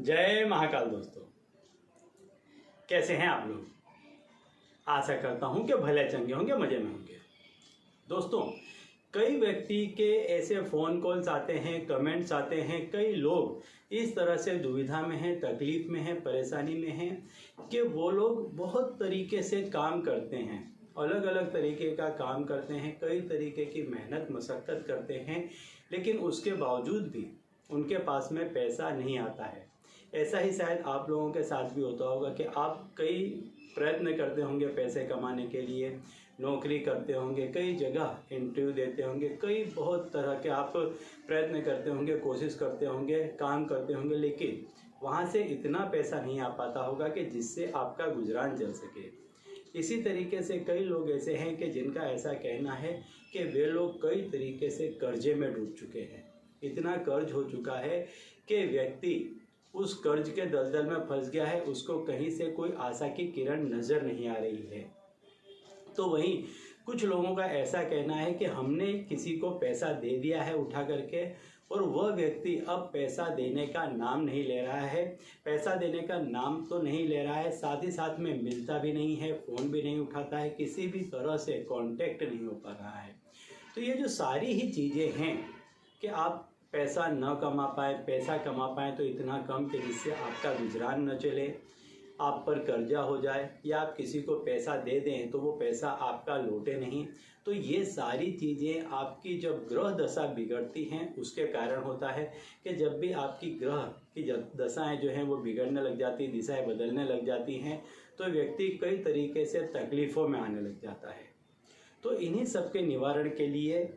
जय महाकाल दोस्तों, कैसे हैं आप लोग। आशा करता हूं कि भले चंगे होंगे, मजे में होंगे। दोस्तों, कई व्यक्ति के ऐसे फ़ोन कॉल्स आते हैं, कमेंट्स आते हैं, कई लोग इस तरह से दुविधा में हैं, तकलीफ़ में हैं, परेशानी में हैं कि वो लोग बहुत तरीके से काम करते हैं, अलग अलग तरीके का काम करते हैं, कई तरीके की मेहनत मशक्क़त करते हैं, लेकिन उसके बावजूद भी उनके पास में पैसा नहीं आता है। ऐसा ही शायद आप लोगों के साथ भी होता होगा कि आप कई प्रयत्न करते होंगे पैसे कमाने के लिए, नौकरी करते होंगे, कई जगह इंटरव्यू देते होंगे, कई बहुत तरह के आप प्रयत्न करते होंगे, कोशिश करते होंगे, काम करते होंगे, लेकिन वहाँ से इतना पैसा नहीं आ पाता होगा कि जिससे आपका गुजरान चल सके। इसी तरीके से कई लोग ऐसे हैं कि जिनका ऐसा कहना है कि वे लोग कई तरीके से कर्जे में डूब चुके हैं। इतना कर्ज हो चुका है कि व्यक्ति उस कर्ज के दलदल में फंस गया है, उसको कहीं से कोई आशा की किरण नज़र नहीं आ रही है। तो वहीं कुछ लोगों का ऐसा कहना है कि हमने किसी को पैसा दे दिया है उठा करके, और वह व्यक्ति अब पैसा देने का नाम नहीं ले रहा है। पैसा देने का नाम तो नहीं ले रहा है, साथ ही साथ में मिलता भी नहीं है, फ़ोन भी नहीं उठाता है, किसी भी तरह से कांटेक्ट नहीं हो पा रहा है। तो ये जो सारी ही चीज़ें हैं कि आप पैसा न कमा पाए, पैसा कमा पाए तो इतना कम कि जिससे आपका गुजरान न चले, आप पर कर्जा हो जाए, या आप किसी को पैसा दे दें तो वो पैसा आपका लौटे नहीं। तो ये सारी चीज़ें आपकी जब ग्रह दशा बिगड़ती हैं उसके कारण होता है कि जब भी आपकी ग्रह की दशाएं जो हैं वो बिगड़ने लग जाती, दिशाएं बदलने लग जाती हैं, तो व्यक्ति कई तरीके से तकलीफ़ों में आने लग जाता है। तो इन्हीं सब के निवारण के लिए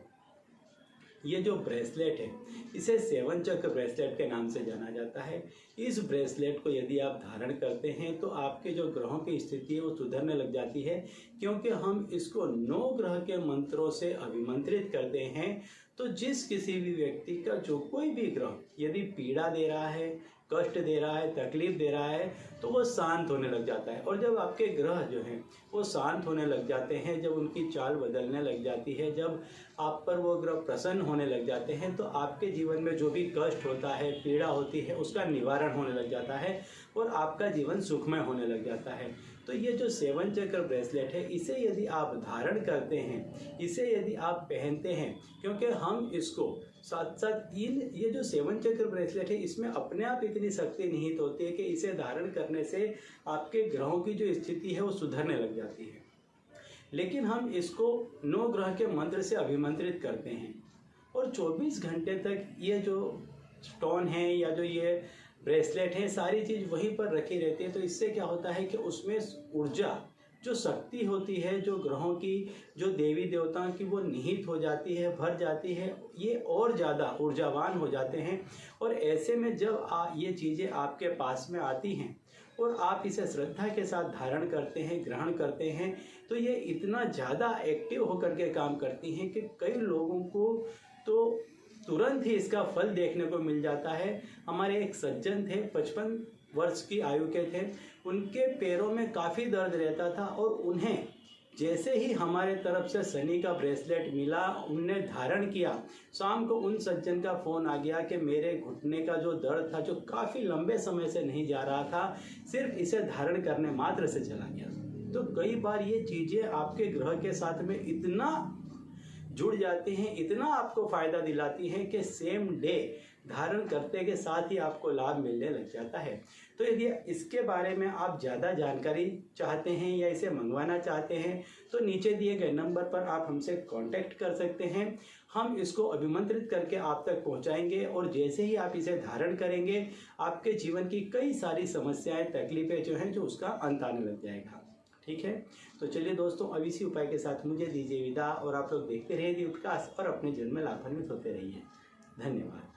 ये जो ब्रेसलेट है, इसे सेवन चक्र ब्रेसलेट के नाम से जाना जाता है। इस ब्रेसलेट को यदि आप धारण करते हैं तो आपके जो ग्रहों की स्थिति है वो सुधरने लग जाती है, क्योंकि हम इसको 9 ग्रह के मंत्रों से अभिमंत्रित करते हैं। तो जिस किसी भी व्यक्ति का जो कोई भी ग्रह यदि पीड़ा दे रहा है, कष्ट दे रहा है, तकलीफ दे रहा है, तो वो शांत होने लग जाता है। और जब आपके ग्रह जो हैं वो शांत होने लग जाते हैं, जब उनकी चाल बदलने लग जाती है, जब आप पर वो ग्रह प्रसन्न होने लग जाते हैं, तो आपके जीवन में जो भी कष्ट होता है, पीड़ा होती है, उसका निवारण होने लग जाता है और आपका जीवन सुखमय होने लग जाता है। तो ये जो सेवन चक्र ब्रेसलेट है, इसे यदि आप धारण करते हैं, इसे यदि आप पहनते हैं, क्योंकि हम इसको साथ साथ ये जो सेवन चक्र ब्रेसलेट है, इसमें अपने आप इतनी शक्ति निहित होती है कि इसे धारण करने से आपके ग्रहों की जो स्थिति है वो सुधरने लग जाती है। लेकिन हम इसको 9 ग्रह के मंत्र से अभिमंत्रित करते हैं और 24 घंटे तक ये जो स्टोन है या जो ये ब्रेसलेट है, सारी चीज़ वहीं पर रखी रहती है। तो इससे क्या होता है कि उसमें ऊर्जा, जो शक्ति होती है, जो ग्रहों की, जो देवी देवताओं की, वो निहित हो जाती है, भर जाती है, ये और ज़्यादा ऊर्जावान हो जाते हैं। और ऐसे में जब ये चीज़ें आपके पास में आती हैं और आप इसे श्रद्धा के साथ धारण करते हैं, ग्रहण करते हैं, तो ये इतना ज़्यादा एक्टिव होकर के काम करती हैं कि कई लोगों को तो तुरंत ही इसका फल देखने को मिल जाता है। हमारे एक सज्जन थे, 55 वर्ष की आयु के थे, उनके पैरों में काफ़ी दर्द रहता था और उन्हें जैसे ही हमारे तरफ से शनि का ब्रेसलेट मिला, उनने धारण किया, शाम को उन सज्जन का फ़ोन आ गया कि मेरे घुटने का जो दर्द था, जो काफ़ी लंबे समय से नहीं जा रहा था, सिर्फ इसे धारण करने मात्र से चला गया। तो कई बार ये चीज़ें आपके ग्रह के साथ में इतना जुड़ जाती हैं, इतना आपको फ़ायदा दिलाती हैं कि सेम डे धारण करते के साथ ही आपको लाभ मिलने लग जाता है। तो यदि इसके बारे में आप ज़्यादा जानकारी चाहते हैं या इसे मंगवाना चाहते हैं तो नीचे दिए गए नंबर पर आप हमसे कांटेक्ट कर सकते हैं। हम इसको अभिमंत्रित करके आप तक पहुंचाएंगे और जैसे ही आप इसे धारण करेंगे, आपके जीवन की कई सारी समस्याएं, तकलीफ़ें जो हैं, जो उसका अंत आने लग जाएगा। ठीक है, तो चलिए दोस्तों, अब इसी उपाय के साथ मुझे दीजिए विदा और आप लोग देखते रहिए दी उत्काश और अपने जीवन में लाभान्वित होते रहिए। धन्यवाद।